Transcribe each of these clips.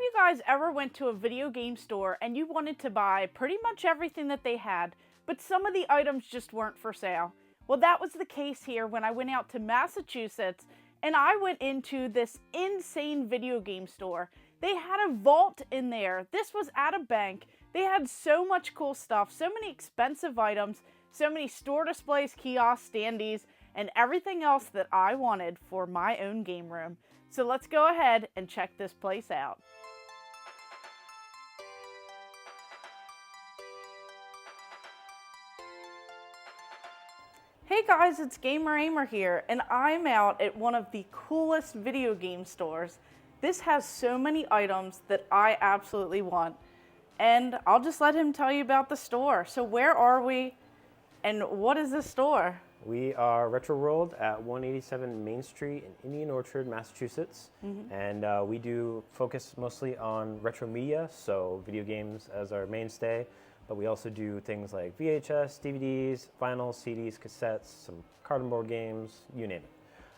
you guys ever went to a video game store and you wanted to buy pretty much everything that they had, but some of the items just weren't for sale? Well, that was the case here when I went out to Massachusetts and I went into this insane video game store. They had a vault in there. This was at a bank. They had so much cool stuff, so many expensive items, so many store displays, kiosks, standees, and everything else that I wanted for my own game room. So let's go ahead and check this place out. Hey guys, it's Gamer Ahmer here, and I'm out at one of the coolest video game stores. This has so many items that I absolutely want, and I'll just let him tell you about the store. So where are we, and what is this store? We are Retro World at 187 Main Street in Indian Orchard, Massachusetts. And we do focus mostly on retro media, so video games as our mainstay, but we also do things like VHS, DVDs, vinyl, CDs, cassettes, some cardboard games, you name it.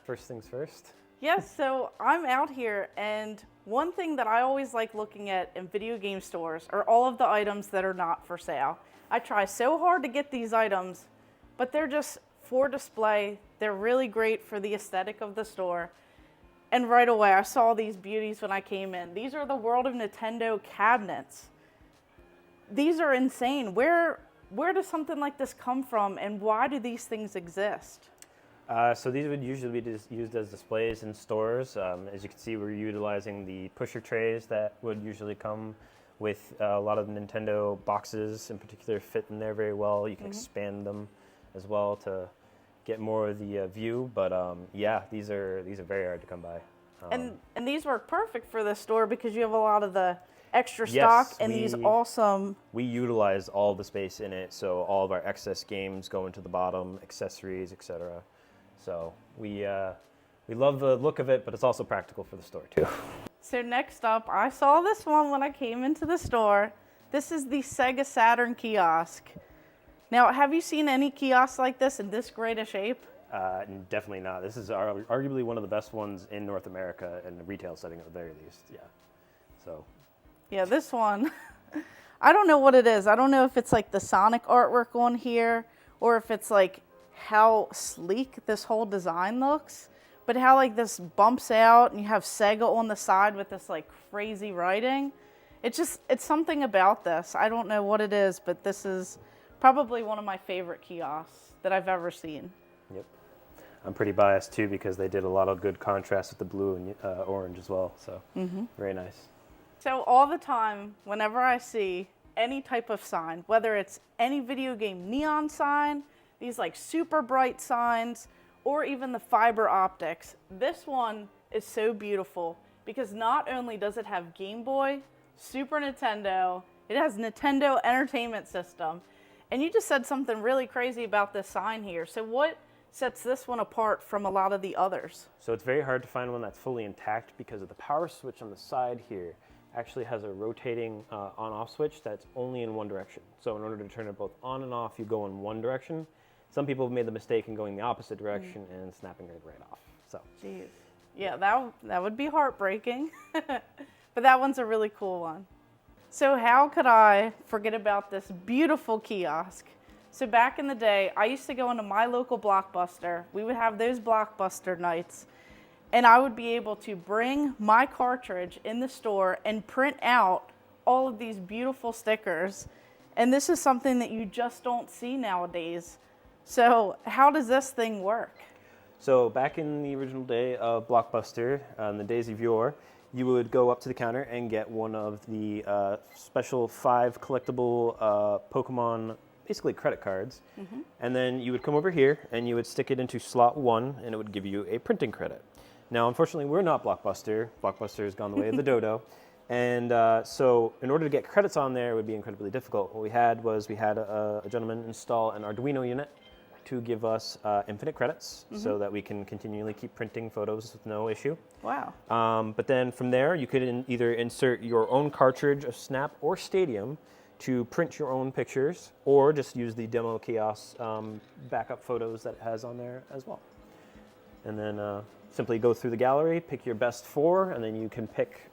First things first. Yes, so I'm out here, and one thing that I always like looking at in video game stores are all of the items that are not for sale. I try so hard to get these items, but they're just for display. They're really great for the aesthetic of the store. And right away, I saw these beauties when I came in. These are the World of Nintendo cabinets. These are insane. Where does something like this come from, and why do these things exist? So these would usually be used as displays in stores. As you can see, we're utilizing the pusher trays that would usually come with a lot of Nintendo boxes in particular fit in there very well. You can expand them as well to get more of the view, but yeah, these are very hard to come by. And these work perfect for this store because you have a lot of the extra stock and these awesome. We utilize all the space in it, so all of our excess games go into the bottom, accessories, etc. So we love the look of it, but it's also practical for the store too. So next up, I saw this one when I came into the store. This is the Sega Saturn kiosk. Now, have you seen any kiosks like this in this great a shape? Definitely not. This is arguably one of the best ones in North America in the retail setting at the very least. Yeah. So. Yeah, this one, I don't know what it is. I don't know if it's like the Sonic artwork on here or if it's like how sleek this whole design looks, but how like this bumps out and you have Sega on the side with this like crazy writing. It's something about this. I don't know what it is, but this is probably one of my favorite kiosks that I've ever seen. Yep. I'm pretty biased too because they did a lot of good contrast with the blue and orange as well. So very nice. So all the time, whenever I see any type of sign, whether it's any video game neon sign, these like super bright signs, or even the fiber optics, this one is so beautiful because not only does it have Game Boy, Super Nintendo, it has Nintendo Entertainment System. And you just said something really crazy about this sign here. So what sets this one apart from a lot of the others? So it's very hard to find one that's fully intact because of the power switch on the side here actually has a rotating on-off switch that's only in one direction. So in order to turn it both on and off, you go in one direction. Some people have made the mistake in going the opposite direction and snapping it right off. So. Jeez. Yeah, that would be heartbreaking. But that one's a really cool one. So how could I forget about this beautiful kiosk? So back in the day, I used to go into my local Blockbuster. We would have those Blockbuster nights, and I would be able to bring my cartridge in the store and print out all of these beautiful stickers. And this is something that you just don't see nowadays. So how does this thing work? So back in the original day of Blockbuster, in the days of yore, you would go up to the counter and get one of the special 5 collectible Pokémon, basically credit cards. And then you would come over here and you would stick it into slot 1 and it would give you a printing credit. Now, unfortunately, we're not Blockbuster. Blockbuster has gone the way of the dodo. And so in order to get credits on there, it would be incredibly difficult. What we had was a gentleman install an Arduino unit to give us infinite credits so that we can continually keep printing photos with no issue. Wow. But then from there, you could either insert your own cartridge of Snap or Stadium to print your own pictures, or just use the demo kiosk backup photos that it has on there as well. And then simply go through the gallery, pick your best 4, and then you can pick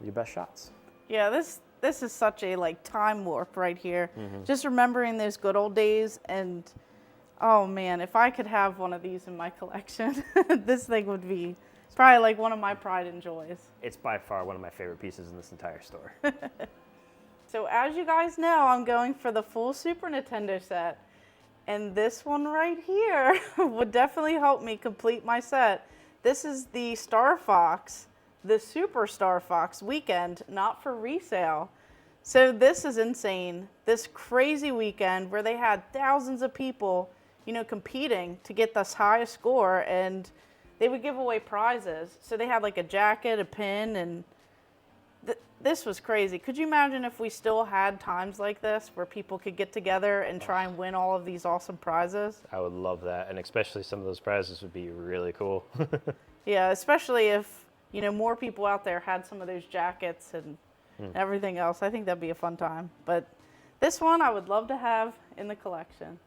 your best shots. Yeah, this is such a like time warp right here. Mm-hmm. Just remembering those good old days, and oh man, if I could have one of these in my collection, this thing would be probably like one of my pride and joys. It's by far one of my favorite pieces in this entire store. So as you guys know, I'm going for the full Super Nintendo set. And this one right here would definitely help me complete my set. This is the Star Fox, the Super Star Fox weekend, not for resale. So this is insane. This crazy weekend where they had thousands of people, you know, competing to get this highest score, and they would give away prizes. So they had like a jacket, a pin, and this was crazy. Could you imagine if we still had times like this where people could get together and try and win all of these awesome prizes? I would love that, and especially some of those prizes would be really cool. Yeah, especially if, you know, more people out there had some of those jackets and everything else. I think that'd be a fun time. But this one I would love to have in the collection.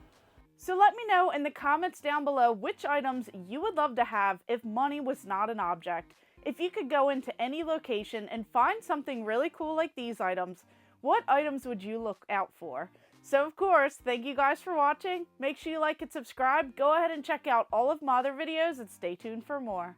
So let me know in the comments down below which items you would love to have if money was not an object. If you could go into any location and find something really cool like these items, what items would you look out for? So of course, thank you guys for watching. Make sure you like and subscribe. Go ahead and check out all of my other videos and stay tuned for more.